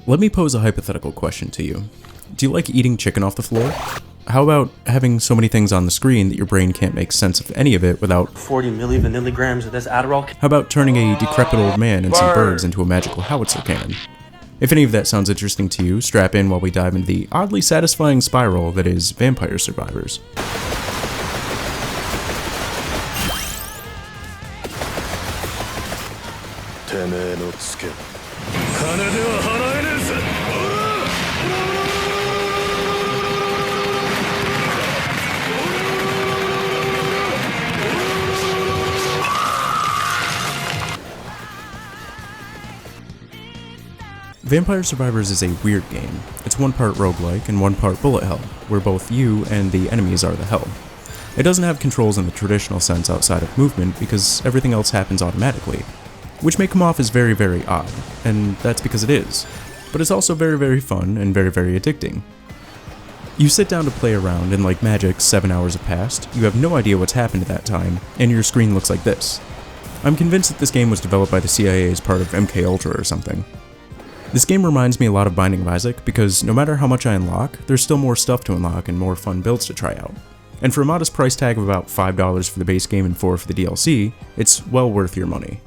Let me pose a hypothetical question to you. Do you like eating chicken off the floor? How about having so many things on the screen that your brain can't make sense of any of it without 40 millivanilligrams of this Adderall? How about turning a decrepit old man and some birds into a magical howitzer cannon? If any of that sounds interesting to you, strap in while we dive into the oddly satisfying spiral that is Vampire Survivors. Vampire Survivors is a weird game. It's one part roguelike and one part bullet hell, where both you and the enemies are the hell. It doesn't have controls in the traditional sense outside of movement because everything else happens automatically, which may come off as very, very odd, and that's because it is. But it's also very, very fun and very, very addicting. You sit down to play around and like magic, 7 hours have passed, you have no idea what's happened at that time, and your screen looks like this. I'm convinced that this game was developed by the CIA as part of MKUltra or something. This game reminds me a lot of Binding of Isaac because no matter how much I unlock, there's still more stuff to unlock and more fun builds to try out. And for a modest price tag of about $5 for the base game and $4 for the DLC, it's well worth your money.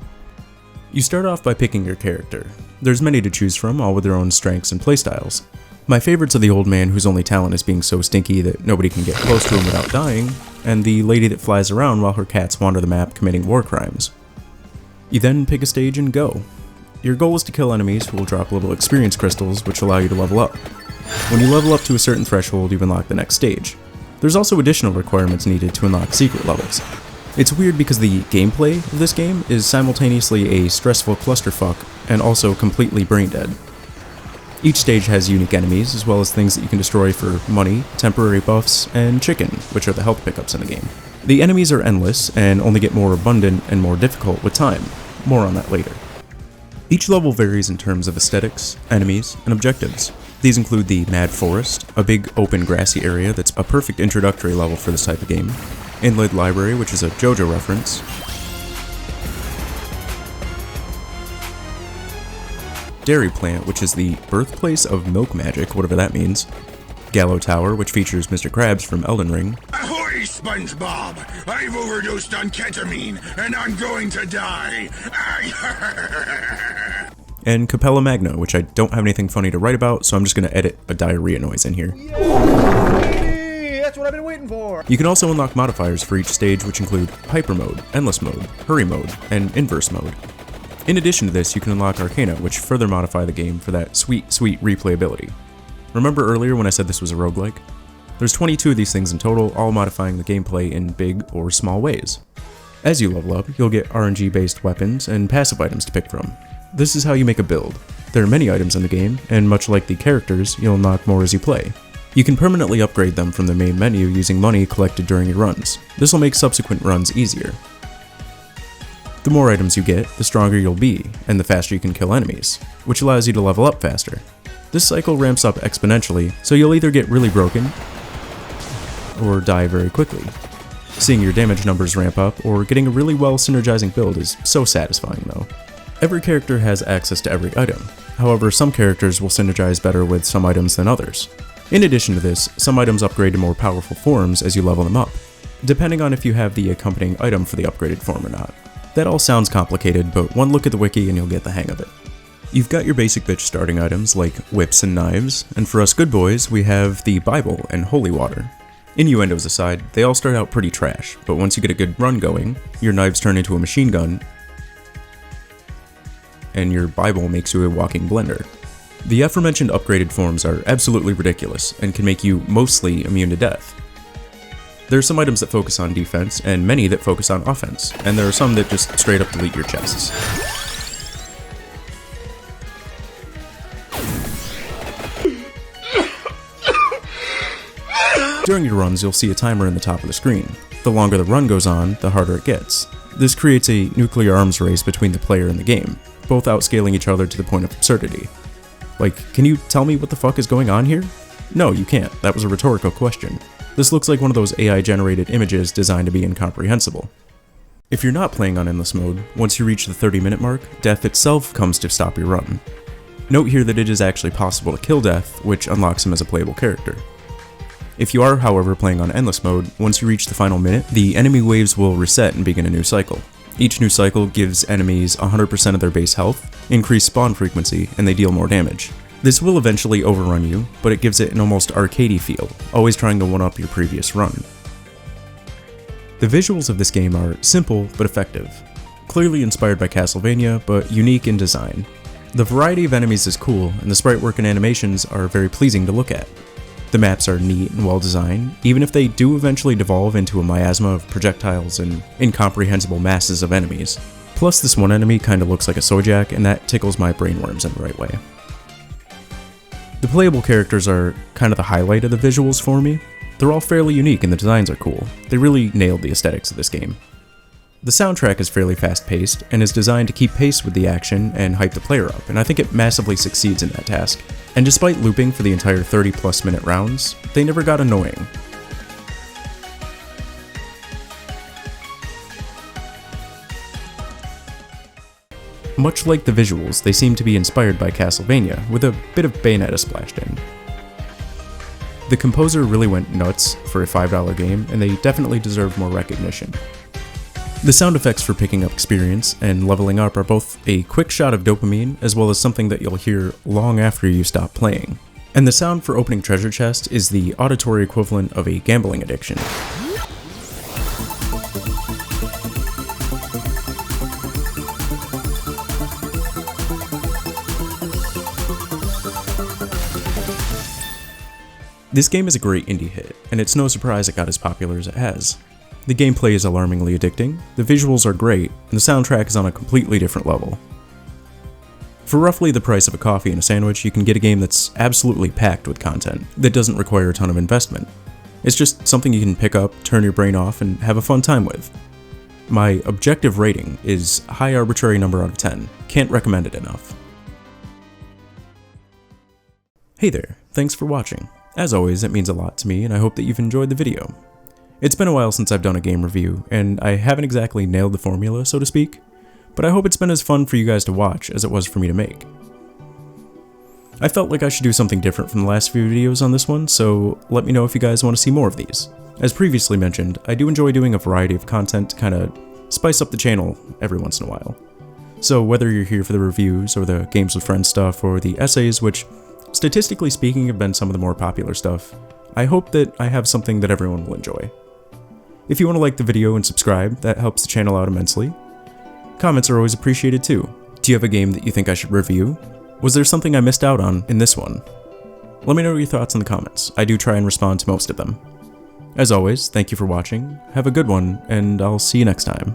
You start off by picking your character. There's many to choose from, all with their own strengths and playstyles. My favorites are the old man whose only talent is being so stinky that nobody can get close to him without dying, and the lady that flies around while her cats wander the map committing war crimes. You then pick a stage and go. Your goal is to kill enemies who will drop little experience crystals which allow you to level up. When you level up to a certain threshold, you unlock the next stage. There's also additional requirements needed to unlock secret levels. It's weird because the gameplay of this game is simultaneously a stressful clusterfuck and also completely brain dead. Each stage has unique enemies as well as things that you can destroy for money, temporary buffs, and chicken, which are the health pickups in the game. The enemies are endless and only get more abundant and more difficult with time. More on that later. Each level varies in terms of aesthetics, enemies, and objectives. These include the Mad Forest, a big open grassy area that's a perfect introductory level for this type of game, Inlaid Library, which is a JoJo reference, Dairy Plant, which is the birthplace of milk magic, whatever that means, Gallow Tower, which features Mr. Krabs from Elden Ring, Ahoy, SpongeBob! I've overdosed on ketamine, and I'm going to die! and Capella Magna, which I don't have anything funny to write about, so I'm just going to edit a diarrhea noise in here. That's what I've been waiting for! You can also unlock modifiers for each stage, which include Hyper Mode, Endless Mode, Hurry Mode, and Inverse Mode. In addition to this, you can unlock Arcana, which further modify the game for that sweet, sweet replayability. Remember earlier when I said this was a roguelike? There's 22 of these things in total, all modifying the gameplay in big or small ways. As you level up, you'll get RNG-based weapons and passive items to pick from. This is how you make a build. There are many items in the game, and much like the characters, you'll unlock more as you play. You can permanently upgrade them from the main menu using money collected during your runs. This will make subsequent runs easier. The more items you get, the stronger you'll be, and the faster you can kill enemies, which allows you to level up faster. This cycle ramps up exponentially, so you'll either get really broken, or die very quickly. Seeing your damage numbers ramp up, or getting a really well synergizing build is so satisfying though. Every character has access to every item, however some characters will synergize better with some items than others. In addition to this, some items upgrade to more powerful forms as you level them up, depending on if you have the accompanying item for the upgraded form or not. That all sounds complicated, but one look at the wiki and you'll get the hang of it. You've got your basic bitch starting items like whips and knives, and for us good boys, we have the Bible and holy water. Innuendos aside, they all start out pretty trash, but once you get a good run going, your knives turn into a machine gun, and your Bible makes you a walking blender. The aforementioned upgraded forms are absolutely ridiculous, and can make you mostly immune to death. There are some items that focus on defense, and many that focus on offense, and there are some that just straight up delete your chests. During your runs, you'll see a timer in the top of the screen. The longer the run goes on, the harder it gets. This creates a nuclear arms race between the player and the game, both outscaling each other to the point of absurdity. Like, can you tell me what the fuck is going on here? No, you can't. That was a rhetorical question. This looks like one of those AI-generated images designed to be incomprehensible. If you're not playing on endless mode, once you reach the 30-minute mark, death itself comes to stop your run. Note here that it is actually possible to kill Death, which unlocks him as a playable character. If you are, however, playing on Endless mode, once you reach the final minute, the enemy waves will reset and begin a new cycle. Each new cycle gives enemies 100% of their base health, increased spawn frequency, and they deal more damage. This will eventually overrun you, but it gives it an almost arcadey feel, always trying to one-up your previous run. The visuals of this game are simple but effective, clearly inspired by Castlevania, but unique in design. The variety of enemies is cool, and the sprite work and animations are very pleasing to look at. The maps are neat and well designed, even if they do eventually devolve into a miasma of projectiles and incomprehensible masses of enemies. Plus, this one enemy kinda looks like a Sojak, and that tickles my brainworms in the right way. The playable characters are kinda the highlight of the visuals for me. They're all fairly unique and the designs are cool. They really nailed the aesthetics of this game. The soundtrack is fairly fast-paced and is designed to keep pace with the action and hype the player up, and I think it massively succeeds in that task. And despite looping for the entire 30+ minute rounds, they never got annoying. Much like the visuals, they seem to be inspired by Castlevania, with a bit of Bayonetta splashed in. The composer really went nuts for a $5 game, and they definitely deserve more recognition. The sound effects for picking up experience and leveling up are both a quick shot of dopamine as well as something that you'll hear long after you stop playing. And the sound for opening treasure chest is the auditory equivalent of a gambling addiction. This game is a great indie hit, and it's no surprise it got as popular as it has. The gameplay is alarmingly addicting, the visuals are great, and the soundtrack is on a completely different level. For roughly the price of a coffee and a sandwich, you can get a game that's absolutely packed with content, that doesn't require a ton of investment. It's just something you can pick up, turn your brain off, and have a fun time with. My objective rating is a high arbitrary number out of 10. Can't recommend it enough. Hey there, thanks for watching. As always, it means a lot to me, and I hope that you've enjoyed the video. It's been a while since I've done a game review, and I haven't exactly nailed the formula, so to speak, but I hope it's been as fun for you guys to watch as it was for me to make. I felt like I should do something different from the last few videos on this one, so let me know if you guys want to see more of these. As previously mentioned, I do enjoy doing a variety of content to kinda spice up the channel every once in a while. So whether you're here for the reviews, or the games with friends stuff, or the essays, which statistically speaking have been some of the more popular stuff, I hope that I have something that everyone will enjoy. If you want to like the video and subscribe, that helps the channel out immensely. Comments are always appreciated too. Do you have a game that you think I should review? Was there something I missed out on in this one? Let me know your thoughts in the comments. I do try and respond to most of them. As always, thank you for watching, have a good one, and I'll see you next time.